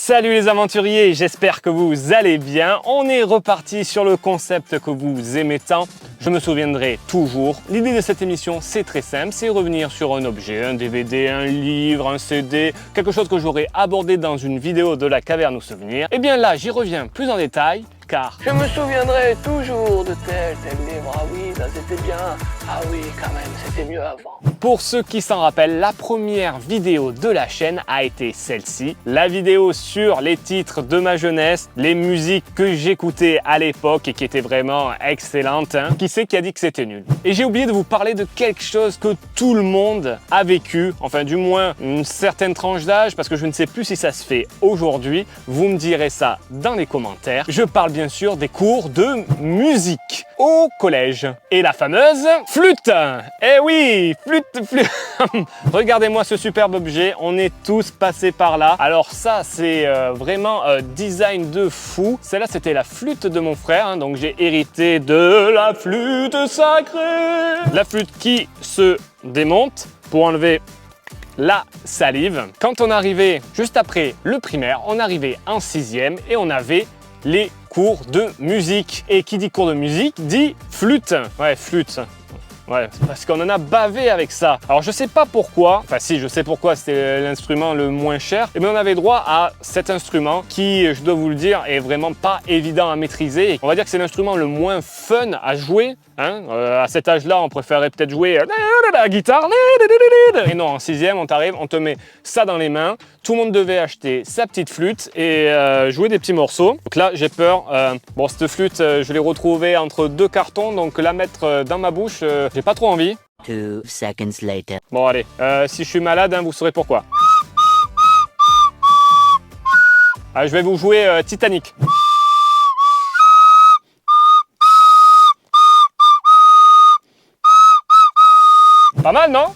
Salut les aventuriers, j'espère que vous allez bien. On est reparti sur le concept que vous aimez tant. Je me souviendrai toujours. L'idée de cette émission, c'est très simple, c'est revenir sur un objet, un DVD, un livre, un CD, quelque chose que j'aurais abordé dans une vidéo de la caverne aux souvenirs. Et bien là, j'y reviens plus en détail, car je me souviendrai toujours de tel livre. Ah oui, ça c'était bien. Ah oui, quand même, c'était mieux avant. Pour ceux qui s'en rappellent, la première vidéo de la chaîne a été celle-ci. La vidéo sur les titres de ma jeunesse, les musiques que j'écoutais à l'époque et qui étaient vraiment excellentes. Qui c'est qui a dit que c'était nul? Et j'ai oublié de vous parler de quelque chose que tout le monde a vécu, enfin du moins une certaine tranche d'âge, parce que je ne sais plus si ça se fait aujourd'hui. Vous me direz ça dans les commentaires. Je parle bien sûr des cours de musique au collège. Et la fameuse flûte. Eh oui, flûte. Regardez-moi ce superbe objet, on est tous passés par là. Alors ça, c'est vraiment design de fou. Celle-là, c'était la flûte de mon frère, donc j'ai hérité de la flûte sacrée. La flûte qui se démonte pour enlever la salive. Quand on arrivait juste après le primaire, on arrivait en 6e et on avait les cours de musique. Et qui dit cours de musique dit flûte. Ouais, flûte. Ouais, parce qu'on en a bavé avec ça. Alors je sais pas pourquoi, enfin si je sais pourquoi, c'était l'instrument le moins cher, et bien on avait droit à cet instrument qui, je dois vous le dire, est vraiment pas évident à maîtriser. On va dire que c'est l'instrument le moins fun à jouer. À cet âge-là, on préférait peut-être jouer la guitare. Et non, en 6e, on t'arrive, on te met ça dans les mains. Tout le monde devait acheter sa petite flûte et jouer des petits morceaux. Donc là, j'ai peur. Bon, cette flûte, je l'ai retrouvée entre deux cartons, donc la mettre dans ma bouche, j'ai pas trop envie. 2 seconds later. Bon, allez, si je suis malade, vous saurez pourquoi. Je vais vous jouer Titanic. Pas mal, non?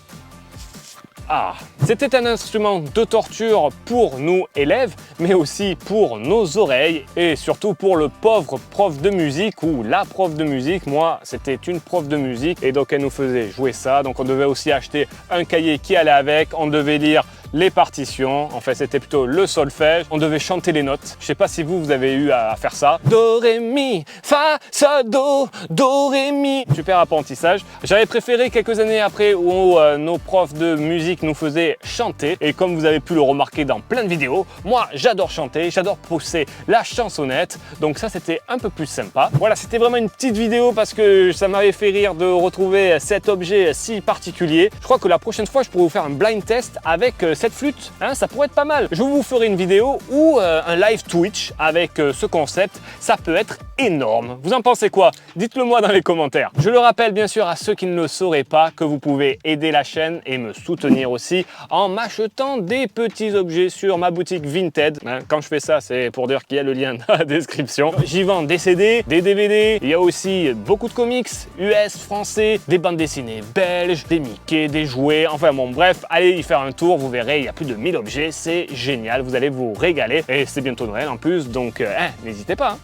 Ah, c'était un instrument de torture pour nous élèves, mais aussi pour nos oreilles et surtout pour le pauvre prof de musique ou la prof de musique. Moi, c'était une prof de musique et donc elle nous faisait jouer ça. Donc on devait aussi acheter un cahier qui allait avec, on devait lire les partitions, en fait c'était plutôt le solfège, on devait chanter les notes. Je sais pas si vous avez eu à faire ça. Do, ré, mi, fa, sol, do, ré, mi. Super apprentissage. J'avais préféré quelques années après où nos profs de musique nous faisaient chanter. Et comme vous avez pu le remarquer dans plein de vidéos, moi j'adore chanter, j'adore pousser la chansonnette. Donc ça c'était un peu plus sympa. Voilà, c'était vraiment une petite vidéo parce que ça m'avait fait rire de retrouver cet objet si particulier. Je crois que la prochaine fois je pourrais vous faire un blind test avec cette flûte, ça pourrait être pas mal. Je vous ferai une vidéo ou un live Twitch avec ce concept, ça peut être énorme. Vous en pensez quoi? Dites-le moi dans les commentaires. Je le rappelle bien sûr à ceux qui ne le sauraient pas que vous pouvez aider la chaîne et me soutenir aussi en m'achetant des petits objets sur ma boutique Vinted. Quand je fais ça, c'est pour dire qu'il y a le lien dans la description. J'y vends des CD, des DVD, il y a aussi beaucoup de comics, US, français, des bandes dessinées belges, des Mickey, des jouets, enfin bon bref, allez y faire un tour, vous verrez. Il y a plus de 1000 objets, c'est génial, vous allez vous régaler et c'est bientôt Noël en plus, donc n'hésitez pas.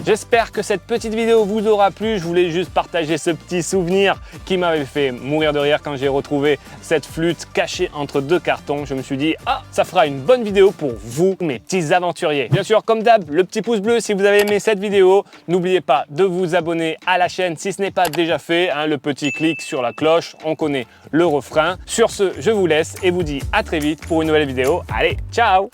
J'espère que cette petite vidéo vous aura plu. Je voulais juste partager ce petit souvenir qui m'avait fait mourir de rire quand j'ai retrouvé cette flûte cachée entre deux cartons. Je me suis dit, ça fera une bonne vidéo pour vous, mes petits aventuriers. Bien sûr, comme d'hab, le petit pouce bleu si vous avez aimé cette vidéo. N'oubliez pas de vous abonner à la chaîne si ce n'est pas déjà fait. Le petit clic sur la cloche, on connaît le refrain. Sur ce, je vous laisse et vous dis à très vite pour une nouvelle vidéo. Allez, ciao!